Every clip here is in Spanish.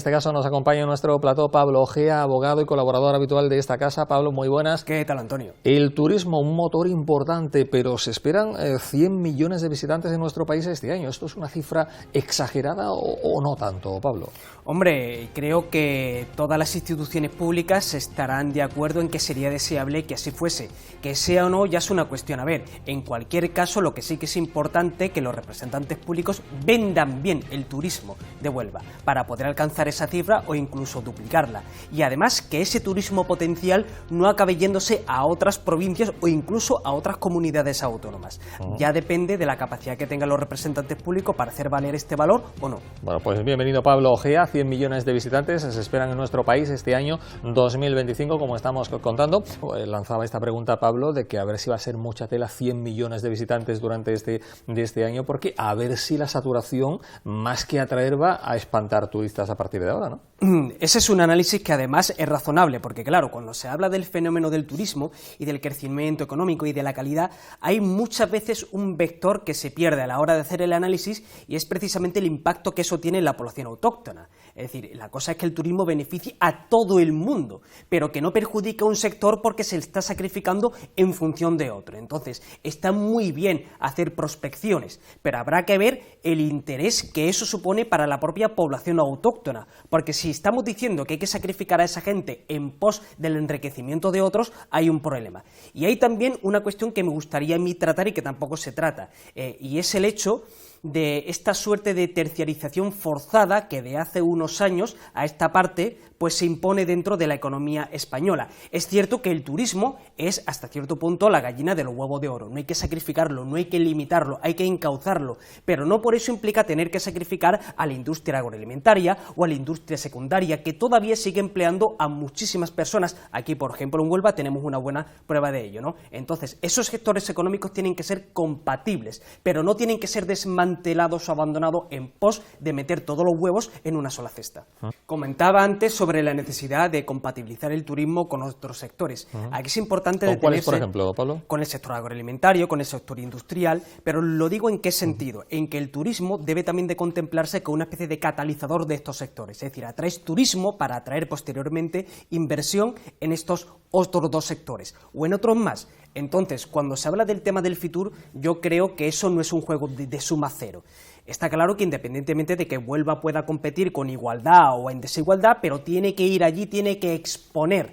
En este caso nos acompaña en nuestro plató Pablo Ojea, abogado y colaborador habitual de esta casa. Pablo, muy buenas. ¿Qué tal, Antonio? El turismo, un motor importante, pero se esperan 100 millones de visitantes en nuestro país este año. ¿Esto es una cifra exagerada o no tanto, Pablo? Hombre, creo que todas las instituciones públicas estarán de acuerdo en que sería deseable que así fuese. Que sea o no ya es una cuestión a ver. En cualquier caso, lo que sí que es importante que los representantes públicos vendan bien el turismo de Huelva para poder alcanzar esa cifra o incluso duplicarla. Y además que ese turismo potencial no acabe yéndose a otras provincias o incluso a otras comunidades autónomas. Ya depende de la capacidad que tengan los representantes públicos para hacer valer este valor o no. Bueno, pues bienvenido Pablo Ojea. 100 millones de visitantes se esperan en nuestro país este año 2025, como estamos contando. Lanzaba esta pregunta Pablo de que a ver si va a ser mucha tela 100 millones de visitantes durante este año, porque a ver si la saturación, más que atraer, va a espantar turistas a partir de ahora, ¿no? Ese es un análisis que además es razonable, porque claro, cuando se habla del fenómeno del turismo y del crecimiento económico y de la calidad, hay muchas veces un vector que se pierde a la hora de hacer el análisis y es precisamente el impacto que eso tiene en la población autóctona. Es decir, la cosa es que el turismo beneficie a todo el mundo, pero que no perjudica a un sector porque se está sacrificando en función de otro. Entonces, está muy bien hacer prospecciones, pero habrá que ver el interés que eso supone para la propia población autóctona, porque si estamos diciendo que hay que sacrificar a esa gente en pos del enriquecimiento de otros, hay un problema. Y hay también una cuestión que me gustaría a mí tratar y que tampoco se trata, y es el hecho de esta suerte de terciarización forzada que de hace unos años a esta parte pues se impone dentro de la economía española. Es cierto que el turismo es hasta cierto punto la gallina de los huevos de oro, no hay que sacrificarlo, no hay que limitarlo, hay que encauzarlo, pero no por eso implica tener que sacrificar a la industria agroalimentaria o a la industria secundaria, que todavía sigue empleando a muchísimas personas. Aquí, por ejemplo, en Huelva tenemos una buena prueba de ello, ¿no? Entonces, esos sectores económicos tienen que ser compatibles, pero no tienen que ser desmantelados o abandonados en pos de meter todos los huevos en una sola cesta. Comentaba antes sobre la necesidad de compatibilizar el turismo con otros sectores. Aquí es importante detenerse. ¿Cuáles, por ejemplo, Pablo? Con el sector agroalimentario, con el sector industrial, pero lo digo en qué sentido, en que el turismo debe también de contemplarse como una especie de catalizador de estos sectores, es decir, atraes turismo para atraer posteriormente inversión en estos otros dos sectores, o en otros más. Entonces, cuando se habla del tema del Fitur, yo creo que eso no es un juego de suma cero. Está claro que independientemente de que Huelva pueda competir con igualdad o en desigualdad, pero tiene que ir allí, tiene que exponer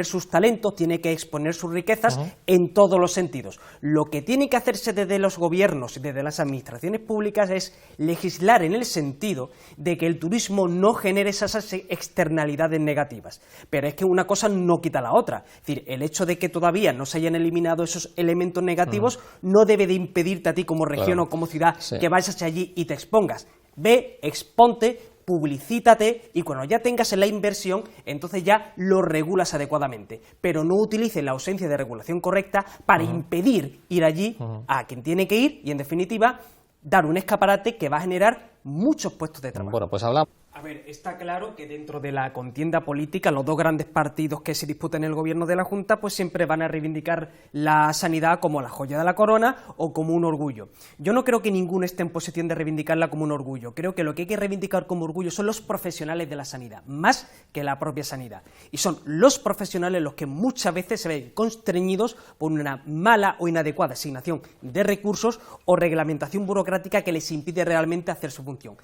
sus talentos, tiene que exponer sus riquezas en todos los sentidos. Lo que tiene que hacerse desde los gobiernos y desde las administraciones públicas es legislar en el sentido de que el turismo no genere esas externalidades negativas. Pero es que una cosa no quita la otra. Es decir, el hecho de que todavía no se hayan eliminado esos elementos negativos no debe de impedirte a ti como región o como ciudad que vayas allí y te expongas. Ve, exponte, publicítate y cuando ya tengas la inversión, entonces ya lo regulas adecuadamente. Pero no utilices la ausencia de regulación correcta para impedir ir allí a quien tiene que ir y, en definitiva, dar un escaparate que va a generar muchos puestos de trabajo. Bueno, pues hablamos. A ver, está claro que dentro de la contienda política, los dos grandes partidos que se disputan en el gobierno de la Junta, pues siempre van a reivindicar la sanidad como la joya de la corona o como un orgullo. Yo no creo que ninguno esté en posición de reivindicarla como un orgullo. Creo que lo que hay que reivindicar como orgullo son los profesionales de la sanidad, más que la propia sanidad. Y son los profesionales los que muchas veces se ven constreñidos por una mala o inadecuada asignación de recursos o reglamentación burocrática que les impide realmente hacer su función.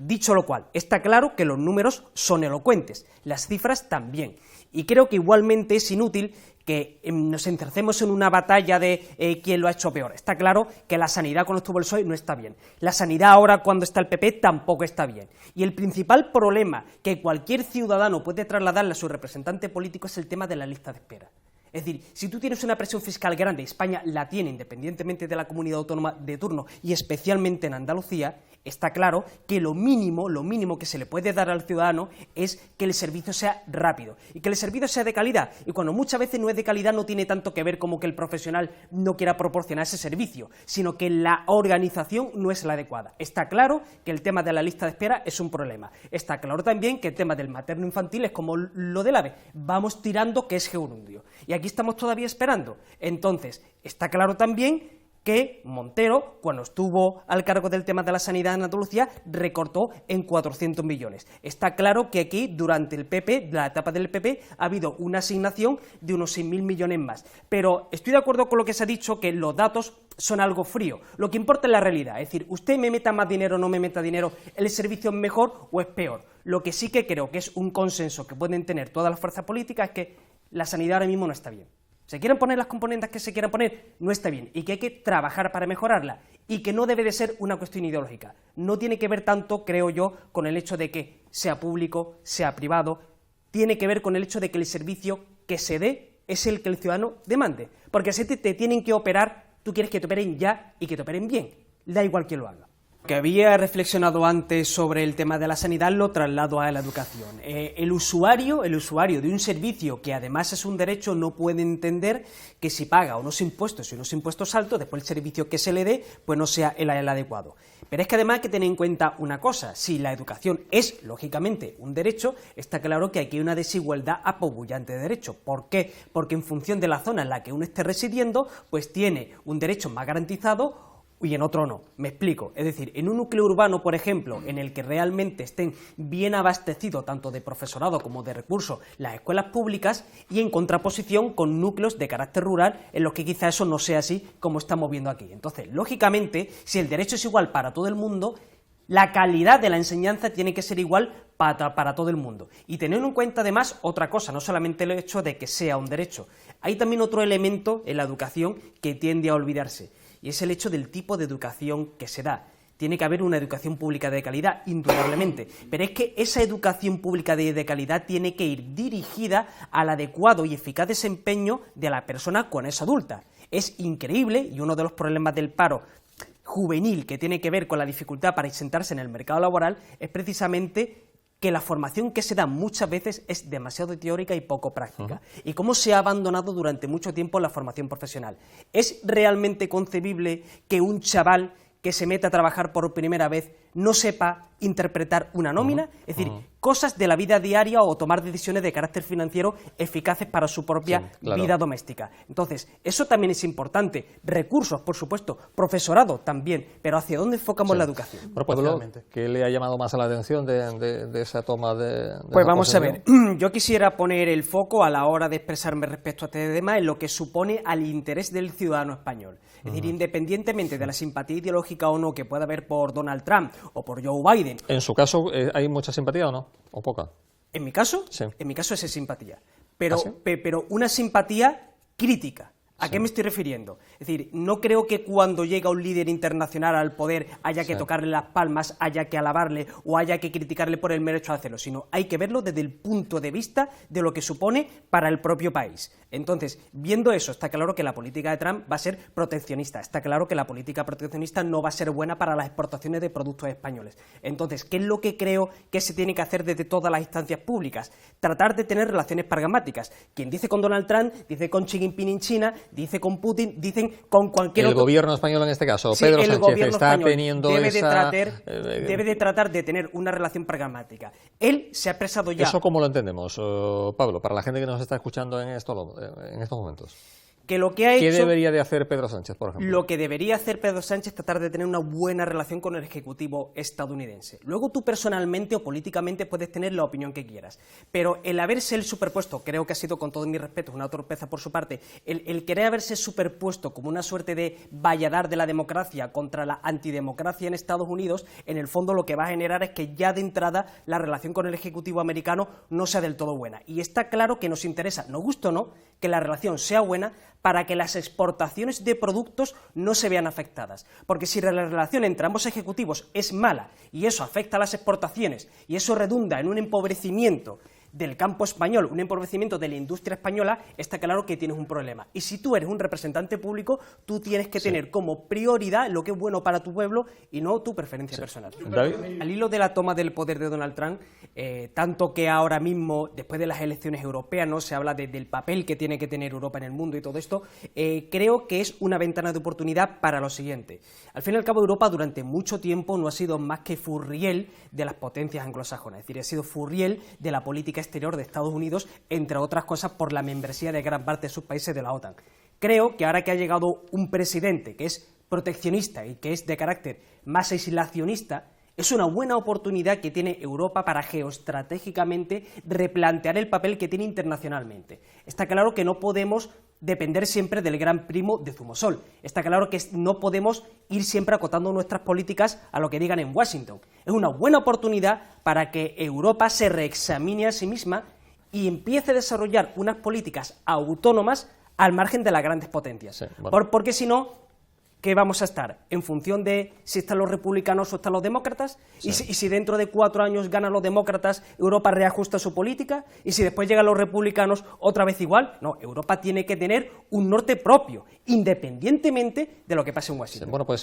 Dicho lo cual, está claro que los números son elocuentes, las cifras también, y creo que igualmente es inútil que nos encercemos en una batalla de quién lo ha hecho peor. Está claro que la sanidad cuando estuvo el PSOE no está bien, la sanidad ahora cuando está el PP tampoco está bien, y el principal problema que cualquier ciudadano puede trasladarle a su representante político es el tema de la lista de espera. Es decir, si tú tienes una presión fiscal grande, España la tiene independientemente de la comunidad autónoma de turno y especialmente en Andalucía, está claro que lo mínimo que se le puede dar al ciudadano es que el servicio sea rápido y que el servicio sea de calidad. Y cuando muchas veces no es de calidad no tiene tanto que ver como que el profesional no quiera proporcionar ese servicio, sino que la organización no es la adecuada. Está claro que el tema de la lista de espera es un problema. Está claro también que el tema del materno infantil es como lo del AVE. Vamos tirando que es gerundio. Y aquí estamos todavía esperando. Entonces, está claro también que Montero, cuando estuvo al cargo del tema de la sanidad en Andalucía, recortó en 400 millones. Está claro que aquí, durante el PP, la etapa del PP, ha habido una asignación de unos 6.000 millones más. Pero estoy de acuerdo con lo que se ha dicho, que los datos son algo frío. Lo que importa es la realidad, es decir, usted me meta más dinero o no me meta dinero, ¿el servicio es mejor o es peor? Lo que sí que creo que es un consenso que pueden tener todas las fuerzas políticas es que la sanidad ahora mismo no está bien. Se quieren poner las componentes que se quieran poner, no está bien, y que hay que trabajar para mejorarla, y que no debe de ser una cuestión ideológica. No tiene que ver tanto, creo yo, con el hecho de que sea público, sea privado, tiene que ver con el hecho de que el servicio que se dé es el que el ciudadano demande, porque si te tienen que operar, tú quieres que te operen ya y que te operen bien, da igual quién lo haga. Que había reflexionado antes sobre el tema de la sanidad lo traslado a la educación. El usuario de un servicio que además es un derecho no puede entender que si paga unos impuestos y unos impuestos altos, después el servicio que se le dé pues no sea el adecuado. Pero es que además hay que tener en cuenta una cosa: si la educación es lógicamente un derecho, está claro que aquí hay una desigualdad apabullante de derecho. ¿Por qué? Porque en función de la zona en la que uno esté residiendo, pues tiene un derecho más garantizado y en otro no. Me explico. Es decir, en un núcleo urbano, por ejemplo, en el que realmente estén bien abastecidos tanto de profesorado como de recursos las escuelas públicas, y en contraposición con núcleos de carácter rural en los que quizá eso no sea así como estamos viendo aquí. Entonces, lógicamente, si el derecho es igual para todo el mundo, la calidad de la enseñanza tiene que ser igual para todo el mundo. Y teniendo en cuenta además otra cosa, no solamente el hecho de que sea un derecho, hay también otro elemento en la educación que tiende a olvidarse, y es el hecho del tipo de educación que se da. Tiene que haber una educación pública de calidad, indudablemente, pero es que esa educación pública de calidad tiene que ir dirigida al adecuado y eficaz desempeño de la persona cuando es adulta. Es increíble, y uno de los problemas del paro juvenil que tiene que ver con la dificultad para sentarse en el mercado laboral es precisamente que la formación que se da muchas veces es demasiado teórica y poco práctica. Y cómo se ha abandonado durante mucho tiempo la formación profesional. ¿Es realmente concebible que un chaval que se meta a trabajar por primera vez no sepa interpretar una nómina? Es decir, cosas de la vida diaria o tomar decisiones de carácter financiero eficaces para su propia vida doméstica. Entonces, eso también es importante. Recursos, por supuesto, profesorado también, pero ¿hacia dónde enfocamos la educación? Bueno, Pablo, ¿qué le ha llamado más a la atención de esa toma de Pues vamos a ver, yo quisiera poner el foco a la hora de expresarme respecto a este tema en lo que supone al interés del ciudadano español. Es decir, independientemente de la simpatía ideológica o no que pueda haber por Donald Trump o por Joe Biden. ¿En su caso hay mucha simpatía o no? ¿O poca? ¿En mi caso? Sí. En mi caso es simpatía. Pero, ¿Ah, sí? pero una simpatía crítica. ¿A qué me estoy refiriendo? Es decir, no creo que cuando llega un líder internacional al poder haya que tocarle las palmas, haya que alabarle o haya que criticarle por el mero hecho de hacerlo, sino hay que verlo desde el punto de vista de lo que supone para el propio país. Entonces, viendo eso, está claro que la política de Trump va a ser proteccionista, está claro que la política proteccionista no va a ser buena para las exportaciones de productos españoles. Entonces, ¿qué es lo que creo que se tiene que hacer desde todas las instancias públicas? Tratar de tener relaciones pragmáticas. Quien dice con Donald Trump, dice con Xi Jinping en China, dice con Putin, dicen con cualquier otro. El gobierno español en este caso, Sí, Pedro el Sánchez, gobierno está español teniendo debe de tratar de tener una relación pragmática. Él se ha expresado ya. ¿Eso cómo lo entendemos, Pablo, para la gente que nos está escuchando en estos momentos? Que lo que ha ¿Qué hecho, debería de hacer Pedro Sánchez, por ejemplo? Lo que debería hacer Pedro Sánchez es tratar de tener una buena relación con el Ejecutivo estadounidense. Luego tú personalmente o políticamente puedes tener la opinión que quieras, pero el haberse él superpuesto, creo que ha sido, con todo mi respeto, una torpeza por su parte, el querer haberse superpuesto como una suerte de valladar de la democracia contra la antidemocracia en Estados Unidos, en el fondo lo que va a generar es que ya de entrada la relación con el Ejecutivo americano no sea del todo buena. Y está claro que nos interesa, nos guste o no, que la relación sea buena para que las exportaciones de productos no se vean afectadas. Porque si la relación entre ambos ejecutivos es mala y eso afecta a las exportaciones y eso redunda en un empobrecimiento del campo español, un empobrecimiento de la industria española, está claro que tienes un problema. Y si tú eres un representante público, tú tienes que tener como prioridad lo que es bueno para tu pueblo y no tu preferencia personal. David. Al hilo de la toma del poder de Donald Trump, tanto que ahora mismo, después de las elecciones europeas, ¿no?, se habla del papel que tiene que tener Europa en el mundo y todo esto, creo que es una ventana de oportunidad para lo siguiente. Al fin y al cabo, Europa durante mucho tiempo no ha sido más que furriel de las potencias anglosajonas, es decir, ha sido furriel de la política exterior de Estados Unidos, entre otras cosas por la membresía de gran parte de sus países de la OTAN. Creo que ahora que ha llegado un presidente que es proteccionista y que es de carácter más aislacionista, es una buena oportunidad que tiene Europa para geoestratégicamente replantear el papel que tiene internacionalmente. Está claro que no podemos depender siempre del gran primo de Zumosol. Está claro que no podemos ir siempre acotando nuestras políticas a lo que digan en Washington. Es una buena oportunidad para que Europa se reexamine a sí misma y empiece a desarrollar unas políticas autónomas al margen de las grandes potencias. Sí, bueno. Porque si no, ¿qué vamos a estar? ¿En función de si están los republicanos o están los demócratas? Sí. ¿Y si dentro de 4 años ganan los demócratas, Europa reajusta su política? ¿Y si después llegan los republicanos, otra vez igual? No, Europa tiene que tener un norte propio, independientemente de lo que pase en Washington. Sí, bueno, pues